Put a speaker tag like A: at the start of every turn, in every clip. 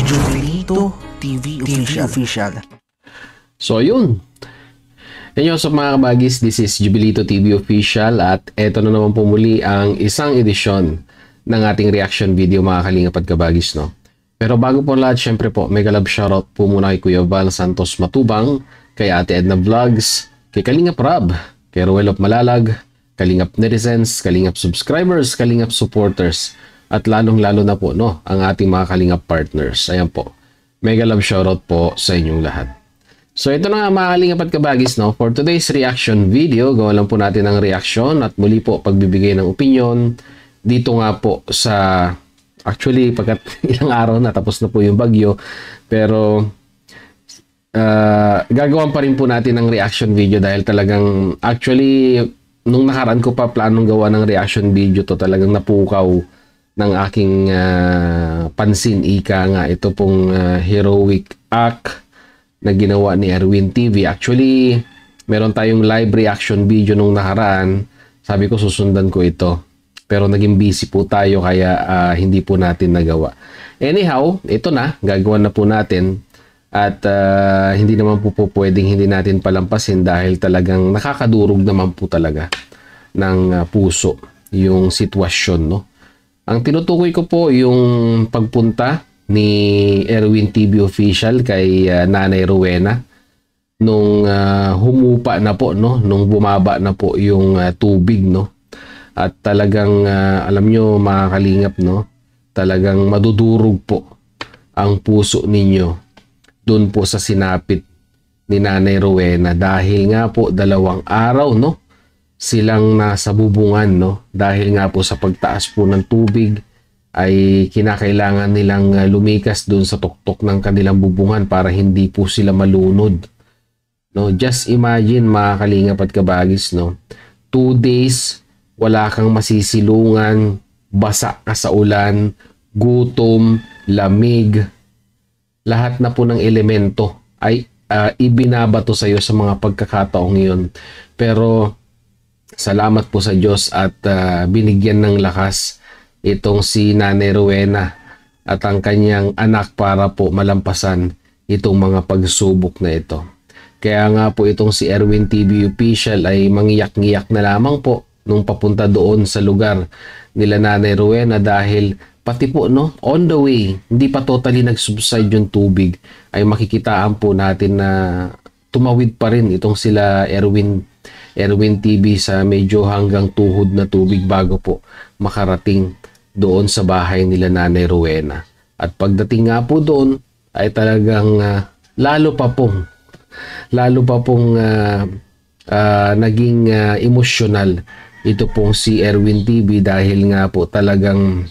A: Jubilito TV Official.
B: So yun. Yan yung sa mga kabagis, this is Jubilito TV Official at eto na naman po muli ang isang edisyon ng ating reaction video mga kalingap at kabagis, no? Pero bago po lahat, syempre po, mega love shoutout po muna kay Kuya Val Santos Matubang, kay Ate Edna Vlogs, kay Kalingap Rab, kay Ruel of Malalag, Kalingap Netizens, Kalingap Subscribers, Kalingap Supporters, at lalong-lalo na po, no, ang ating mga Kalingap Partners. Ayan po, mega love shoutout po sa inyong lahat. So ito na nga mga Kalingap at kabagis, no, for today's reaction video, gawa lang po natin ang reaction at muli po pagbibigay ng opinion dito nga po sa... Actually, pagkat ilang araw na tapos na po yung bagyo, pero gagawan pa rin po natin ng reaction video dahil talagang actually nung nakaraan ko pa planong gawa ng reaction video to, talagang napukaw ng aking pansin, ika nga ito pong heroic act na ginawa ni Erwin TV. Actually, meron tayong live reaction video nung nakaraan, sabi ko susundan ko ito. Pero naging busy po tayo kaya hindi po natin nagawa. Anyhow, ito na, gagawa na po natin. At hindi naman po pwedeng hindi natin palampasin dahil talagang nakakadurog naman po talaga ng puso yung sitwasyon, no? Ang tinutukoy ko po yung pagpunta ni Erwin TV Official kay Nanay Rowena nung humupa na po, no? Nung bumaba na po yung tubig, no? At talagang alam nyo mga kalingap, no, talagang madudurog po ang puso ninyo doon po sa sinapit ni Nanay Rowena dahil nga po 2 araw, no, silang nasa bubungan, no, dahil nga po sa pagtaas po ng tubig ay kinakailangan nilang lumikas doon sa tuktok ng kanilang bubungan para hindi po sila malunod, no. Just imagine mga kalingap at kabagis, no, 2 days wala kang masisilungan, basa ka sa ulan, gutom, lamig, lahat na po ng elemento ay ibinabato sa iyo sa mga pagkakataong iyon. Pero salamat po sa Diyos at binigyan ng lakas itong si Nanay Rowena at ang kanyang anak para po malampasan itong mga pagsubok na ito. Kaya nga po itong si Erwin TV Official ay mangiyak-ngiyak na lamang po nung papunta doon sa lugar nila Nanay Rowena dahil pati po, no, on the way, hindi pa totally nag-subside yung tubig, ay makikitaan po natin na tumawid pa rin itong sila Erwin TV sa medyo hanggang tuhod na tubig bago po makarating doon sa bahay nila Nanay Rowena. At pagdating nga po doon ay talagang lalo pa pong naging emosyonal ito pong si Erwin TV dahil nga po talagang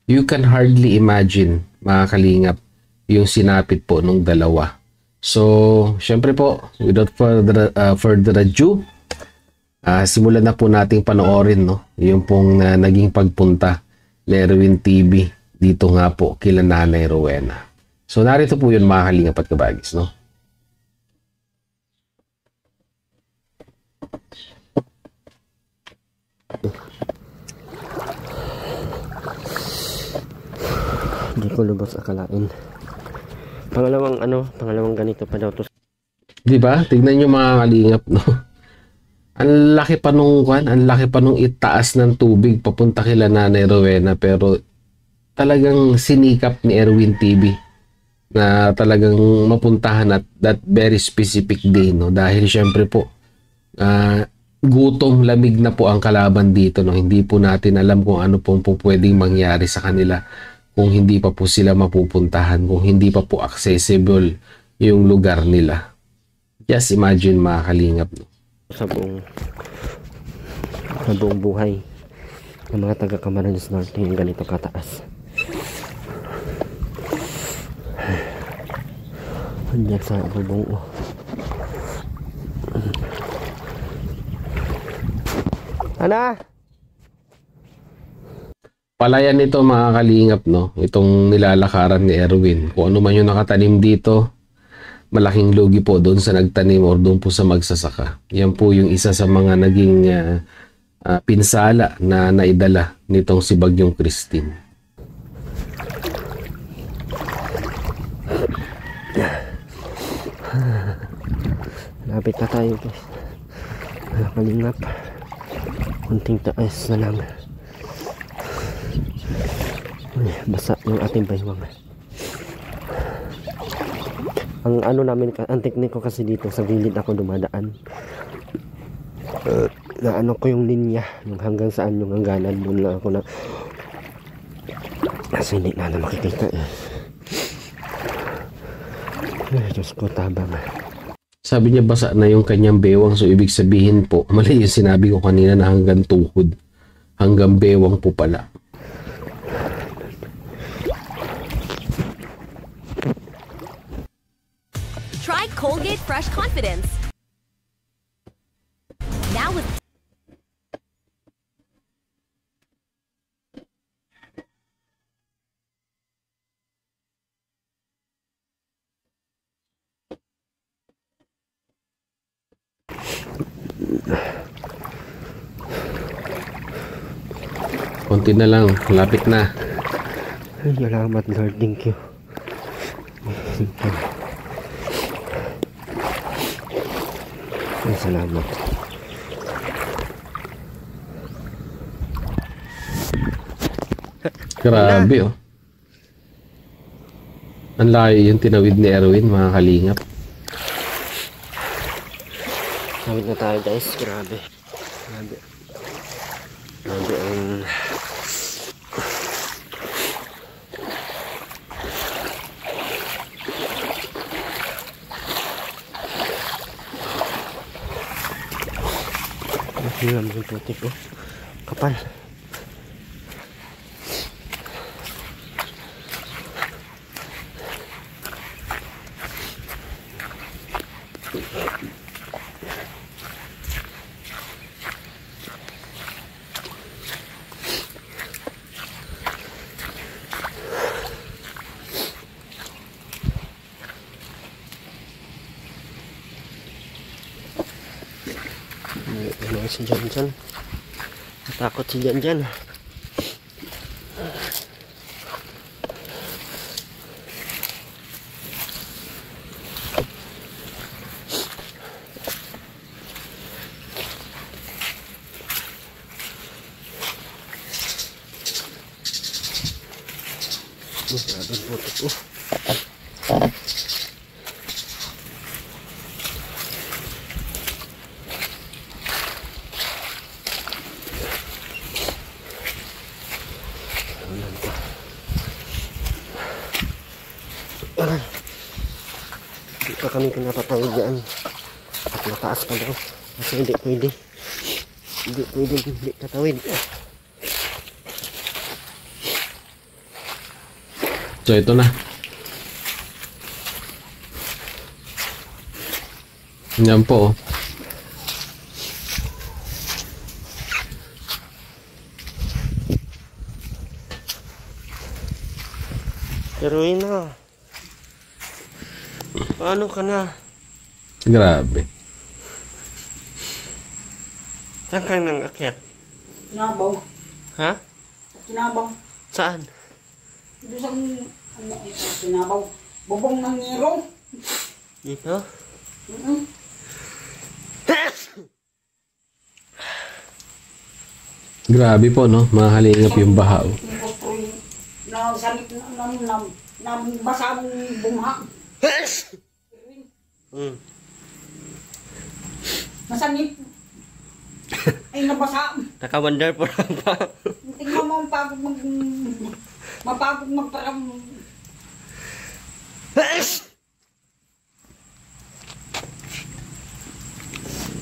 B: you can hardly imagine mga kalingap yung sinapit po nung 2. So syempre po without further ado, simulan na po nating panoorin, no, yung pong naging pagpunta ni Erwin TV dito nga po kila Nanay Rowena. So narito po yun mga kalingap at kabagis, no.
C: Hindi ko lubos akalain. Pangalawang ganito pa daw to.
B: Di ba? Tignan niyo mga kalingap, no. Ang laki pa nung itaas ng tubig papunta kila Nanay Rowena, pero talagang sinikap ni Erwin TV na talagang mapuntahan at that very specific day, no, dahil syempre po gutom, lamig na po ang kalaban dito, no. Hindi po natin alam kung ano pong pwedeng mangyari sa kanila kung hindi pa po sila mapupuntahan, kung hindi pa po accessible yung lugar nila. Just imagine mga kalingap, no.
C: Sa buong buhay ng mga taga Camarines Norte yung ganito kataas. Andiyan sa bubong. Ana!
B: Palayan nito mga kalingap, no, itong nilalakaran ni Erwin. Kung ano man yung nakatanim dito, malaking lugi po doon sa nagtanim or doon po sa magsasaka. Yan po yung isa sa mga naging pinsala na naidala nitong si Bagyong Christine.
C: Malapit na tayo guys. Mga kalingap. Kunting taas na lang. Ay, basa yung ating baywang. Ang ano namin, ang teknik ko kasi dito sa gilid ako dumadaan. Na ano ko yung linya, yung hanggang saan yung hangganan, doon lang ako na kasi hindi na makikita eh. Ay, Diyos ko, tabang.
B: Sabi niya basa na yung kanyang bewang, so ibig sabihin po, mali yung sinabi ko kanina na hanggang tuhod. Hanggang bewang po pala.
D: Try Colgate Fresh Confidence. Now with
B: Konti na lang, malapit na.
C: Ay, salamat Lord, thank you. Ay, salamat.
B: Grabe oh. Ang layo yung tinawid ni Erwin, mga kalingap.
C: Tawid na tayo guys, grabe. Grabe. Grabe ang... Hiram yung putik oh. Kapal. Ano si Jan. Natakot si Jan. Grabe ang putik oh. Hindi pa kami pinapatawid dyan at mataas pa daw kasi hindi pwede hindi tatawid.
B: So ito na. Yan po oh.
C: Pero ina, paano ka na?
B: Grabe.
C: Saan ka nang akyat?
A: Kinabaw.
C: Ha?
A: Kinabaw.
C: Saan?
A: Doon sa kinabaw. Bubong ng niro.
C: Dito?
B: Grabe po no, mga kalingap yung baha oh.
A: Na sanit na basa ang bumha. Masanit. Ay nabasa.
C: Naka-wonder po lang pa.
A: Tingnan mo ang pagod mapagod magparam.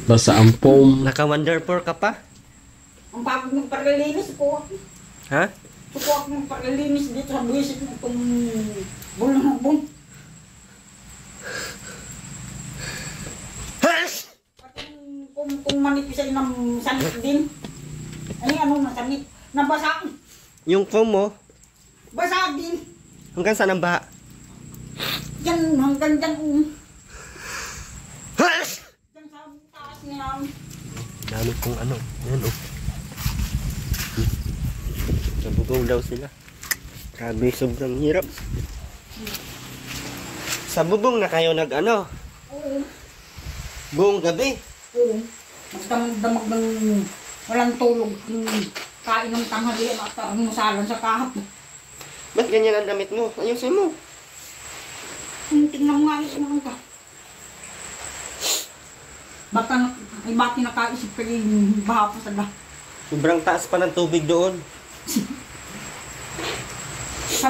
B: Basta ang foam.
C: Naka-wonder po ka pa?
A: Ang pagod magparalinis ko.
C: Ha?
A: Suko ako magparalinis dito sa buwisit ng itong bulong. Kung manipis ay ng sanit din. Ay ano na sanit. Nabasa.
C: Yung foam mo,
A: Basa din.
C: hanggang saan ang baha?
A: Yan hanggang dyan. Dyan sa taas niya.
C: Dami kong ano, yan oh. Nabugong daw sila. Grabe, sobrang hirap. Sa bubong na kayo nag ano?
A: Oo.
C: Buong gabi.
A: Oo. Magdamag ng walang tulog. Kain ng tanghalian at almusalan sa kahap.
C: Ba't ganyan ang damit mo? Ayusin mo.
A: Tingnan mo nga yung ka. Baka nakaisip ka yung baha pa sa dah.
C: Sobrang taas pa ng tubig doon.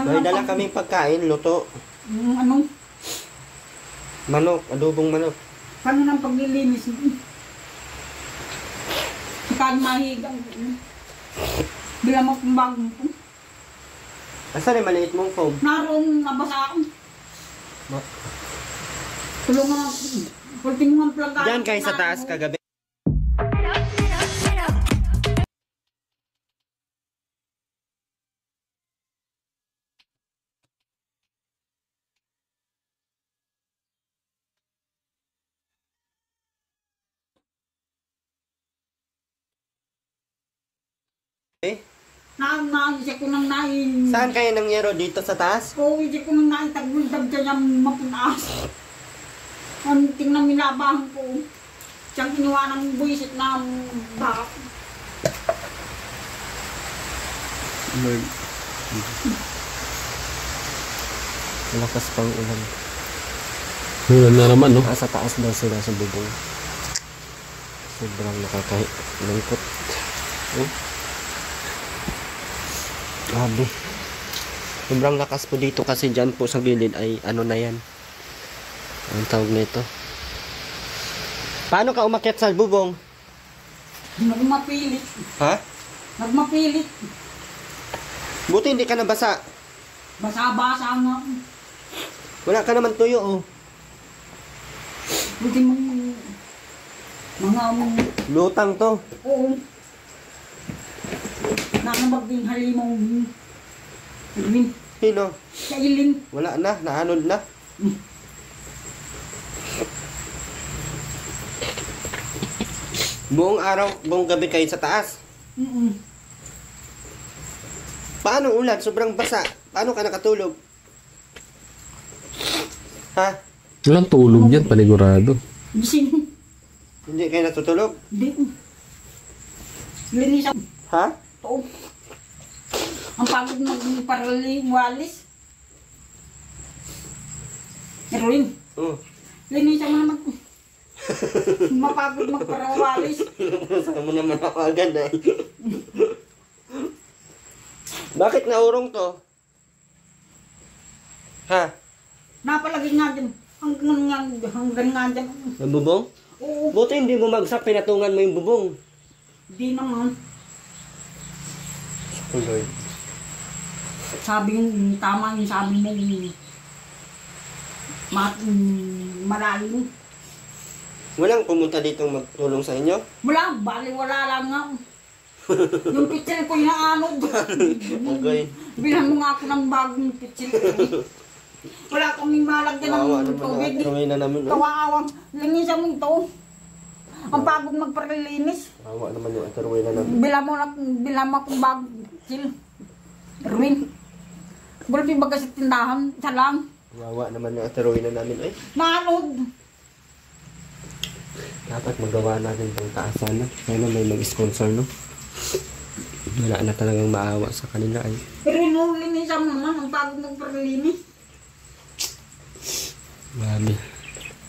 C: May dala kaming pagkain, luto.
A: Ano?
C: Manok, adobong manok.
A: Paano nang paglilinis? Saan mahigang? Bila mo kung bagong po.
C: Asan yung maliit mong foam?
A: Naroong nabasa ako. Tulungan ako. Pulting mo ang plagay.
C: Diyan kayo sa taas kagabi.
A: Naisip ko nang nain.
C: Saan kayo nangyero? Dito sa taas?
A: Oo, isip ko nang nain. Taguldag dyan yung mapunas. Ang tingnan minabahan ko. Siyang kinuha ng buwisit na bak.
C: Lord. Malakas pang ulan.
B: Ulan na naman, no?
C: Nasa taas daw sila sa bubong. Sobrang nakakailungkot. Oh. Grabe. Sobrang lakas po dito kasi dyan po sa gilid ay ano na yan. Ang tawag nito. Paano ka umakyat sa bubong?
A: Nagmapilit.
C: Ha?
A: Nagmapilit.
C: Buti hindi ka nabasa.
A: Basa-basa nga.
C: Wala ka naman tuyo oh.
A: Buti mong mga
C: Lutang to.
A: oo. Nakabag din halimong ilin.
C: Sino?
A: Sa ilin.
C: Wala na, naanod na. Buong araw, buong gabi kayo sa taas. Paano ulan? Sobrang basa. Paano ka nakatulog? Ha?
B: Walang tulog yan, panigurado.
A: Gising.
C: Hindi kayo natutulog?
A: Di. Linisan.
C: Ha?
A: Oo. Ang pagod magparaliwalis. Erwin,
C: Oo.
A: linisan mo naman. Mapagod magparawalis.
C: Saan mo naman ako agad eh. Bakit naurong to? Ha?
A: Napalagay nga dyan. Hanggang nga dyan.
C: Ang bubong?
A: Oo.
C: Buti hindi bumagsak, pinatungan mo yung bubong.
A: Di naman.
C: Oh Lord.
A: Sabi yung tama yung sabi mo malalim.
C: Walang pumunta dito magtulong sa inyo?
A: Wala, bali wala lang nga. Yung pitsil ko inaanog.
C: Okay.
A: Bilhan mo nga ako ng bagong pitsil ko. Wala kaming malagyan
C: Kawawa
A: ng
C: naman
A: tubig.
C: na. Kawawa na namin. Oh.
A: Kawawang. Linisan mo ito. Ang pagod magparilinis.
C: Kawawa naman yung atarway na namin.
A: Bilhan mo akong bagong pitsil. Erwin. Gulpi baga sa tindahan. Isa lang.
C: Kawawa naman yung atarway na namin. Ay,
A: Naanod.
C: dapat magawa natin itong taasan. No? Sana may mag-sponsor, no? Wala na talagang maawa sa kanila ay.
A: Erwin, linisan mo naman. Ang pagod magparilinis.
C: Grabe.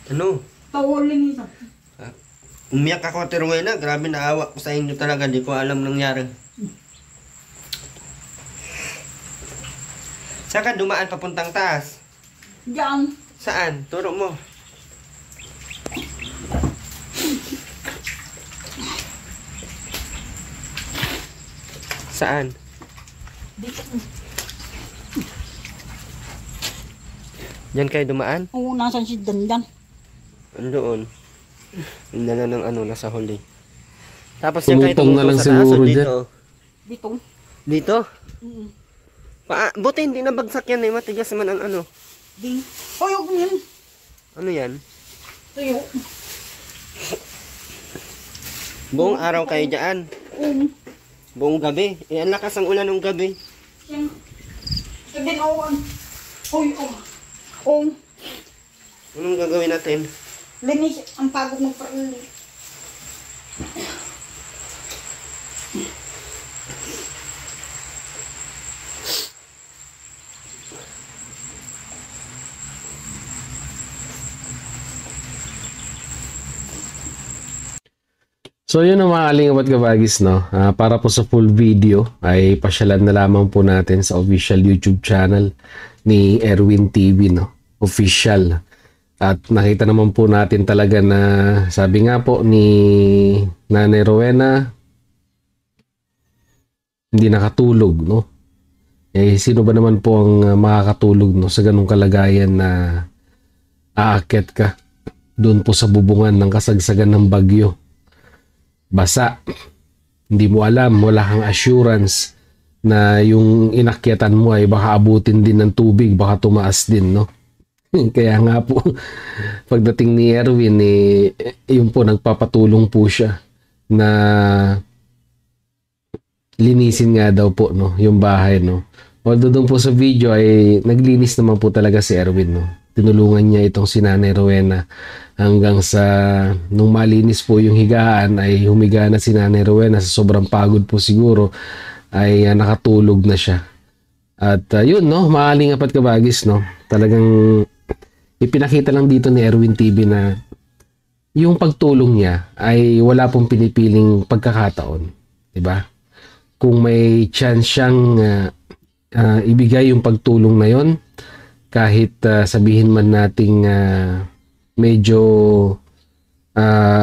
C: Ano?
A: Tawo linisan.
C: Umiyak ako at na. Grabe naawa ko sa inyo talaga. Di ko alam nangyari. Saan ka dumaan papuntang taas?
A: Diyan.
C: Saan? Turo mo. Saan?
A: Dito.
C: Diyan kayo dumaan?
A: Oo, nasan si Dandan?
C: Andoon. Yung dala ng ano, nasa huli. Tapos yan kayo
B: Tumutong na lang
C: sa taas o
B: siguro
C: dito?
A: Dito.
C: Dito?
A: Mm.
C: Buti hindi nabagsak yan eh. Matigas naman ang ano.
A: Ding. Tuyo ko yan.
C: Ano yan?
A: Tuyo.
C: Buong araw kayo dyan. Buong gabi. Eh, ang lakas ang ulan ng gabi.
A: Yan. Sabihin ako. Uy, oh. Oh.
C: Anong gagawin natin?
A: Linis, ang pagod ng parili.
B: So yun ang mga kalingap at kabagis, no? Para po sa full video ay pasyalan na lamang po natin sa official YouTube channel ni Erwin TV, no? Official. At nakita naman po natin talaga na sabi nga po ni Nanay Rowena, hindi nakatulog, no? Eh sino ba naman po ang makakatulog, no, sa ganung kalagayan na aakyat ka doon po sa bubungan ng kasagsagan ng bagyo. Basa, hindi mo alam, wala kang assurance na yung inakyatan mo ay baka abutin din ng tubig, baka tumaas din, no? Kaya nga po, pagdating ni Erwin, yun po, nagpapatulong po siya na linisin nga daw po, no, yung bahay, no? Although doon po sa video ay naglinis naman po talaga si Erwin, no? Tinulungan niya itong si Nanay Rowena hanggang sa nung malinis po yung higaan ay humiga na si Nanay Rowena sa sobrang pagod po siguro ay nakatulog na siya. At yun, no, maalingap at kabagis, no, talagang ipinakita lang dito ni Erwin TV na yung pagtulong niya ay wala pong pinipiling pagkakataon, di ba? Kung may chance siyang ibigay yung pagtulong na yon, kahit sabihin man nating medyo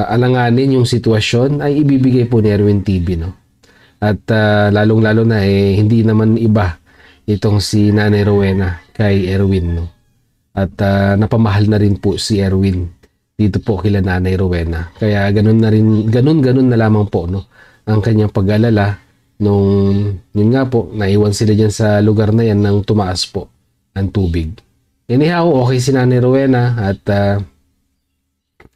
B: alanganin yung sitwasyon, ay ibibigay po ni Erwin TV, no? At lalong-lalo na hindi naman iba itong si Nanay Rowena kay Erwin, no? At napamahal na rin po si Erwin dito po kila Nanay Rowena. Kaya ganun na lamang po, no, ang kanyang pag-alala nung yun nga po, naiwan sila dyan sa lugar na yan nang tumaas po ang tubig. Anyhow, okay si Nanay Rowena at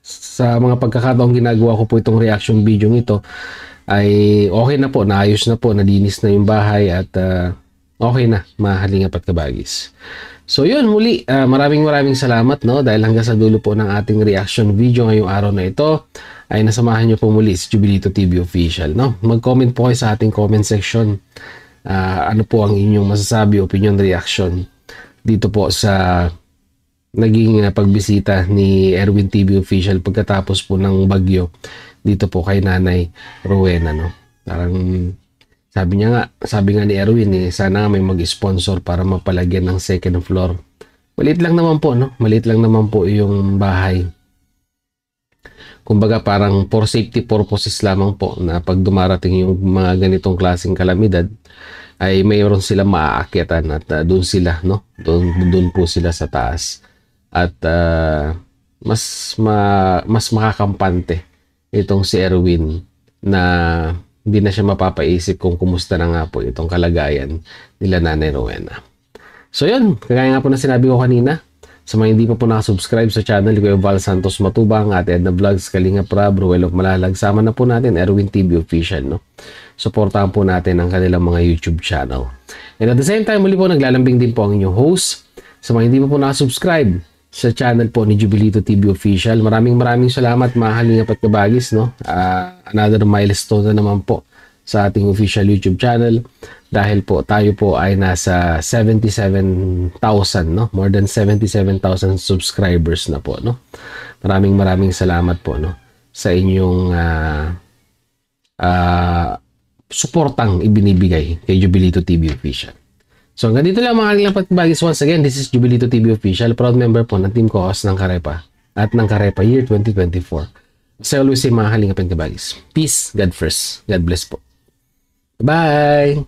B: sa mga pagkakataong ginagawa ko po itong reaction video ito ay okay na po, naayos na po, nalinis na yung bahay at okay na, mahalingap at kabagis. So yun, muli, maraming salamat, no, dahil hanggang sa dulo po ng ating reaction video ngayong araw na ito ay nasamahan nyo po muli si Jubilito TV Official, no? Mag-comment po kayo sa ating comment section. Ano po ang inyong masasabi, opinion, reaction dito po sa naging pagbisita ni Erwin TV Official pagkatapos po ng bagyo dito po kay Nanay Rowena, no? Parang sabi nga ni Erwin, sana may mag-sponsor para mapalagyan ng second floor. Maliit lang naman po, no? Maliit lang naman po yung bahay. Kumbaga parang for safety purposes lamang po na pag dumarating yung mga ganitong klaseng kalamidad ay mayroon sila maaakyatan at doon sila, no? Doon po sila sa taas. At mas makakampante itong si Erwin na hindi na siya mapapaisip kung kumusta na nga po itong kalagayan nila Nanay Rowena. So yun, kagaya nga po na sinabi ko kanina, sa mga hindi pa po nakasubscribe sa channel ko yung Val Santos Matubang, Ate Edna Vlogs, Kalinga Prab, Ruel of Malalag, sama na po natin Erwin TV Official, no? Supportahan po natin ang kanilang mga YouTube channel. And at the same time, muli po naglalambing din po ang inyong host. Sa mga hindi pa po nakasubscribe sa channel po ni Jubilito TV Official, maraming salamat, mga kalingap at kabagis, no? Another milestone na naman po sa ating official YouTube channel dahil po tayo po ay nasa 77,000, no? More than 77,000 subscribers na po, no? Maraming salamat po, no, sa inyong suportang ibinibigay kay Jubilito TV Official. So hanggang dito lang mga kalingap at kabagis. Once again, this is Jubilito TV Official, proud member po ng Team Co-host ng Karepa at ng Karepa Year 2024. As I always say, mga kalingap at kabagis, peace, God first, God bless po. Bye!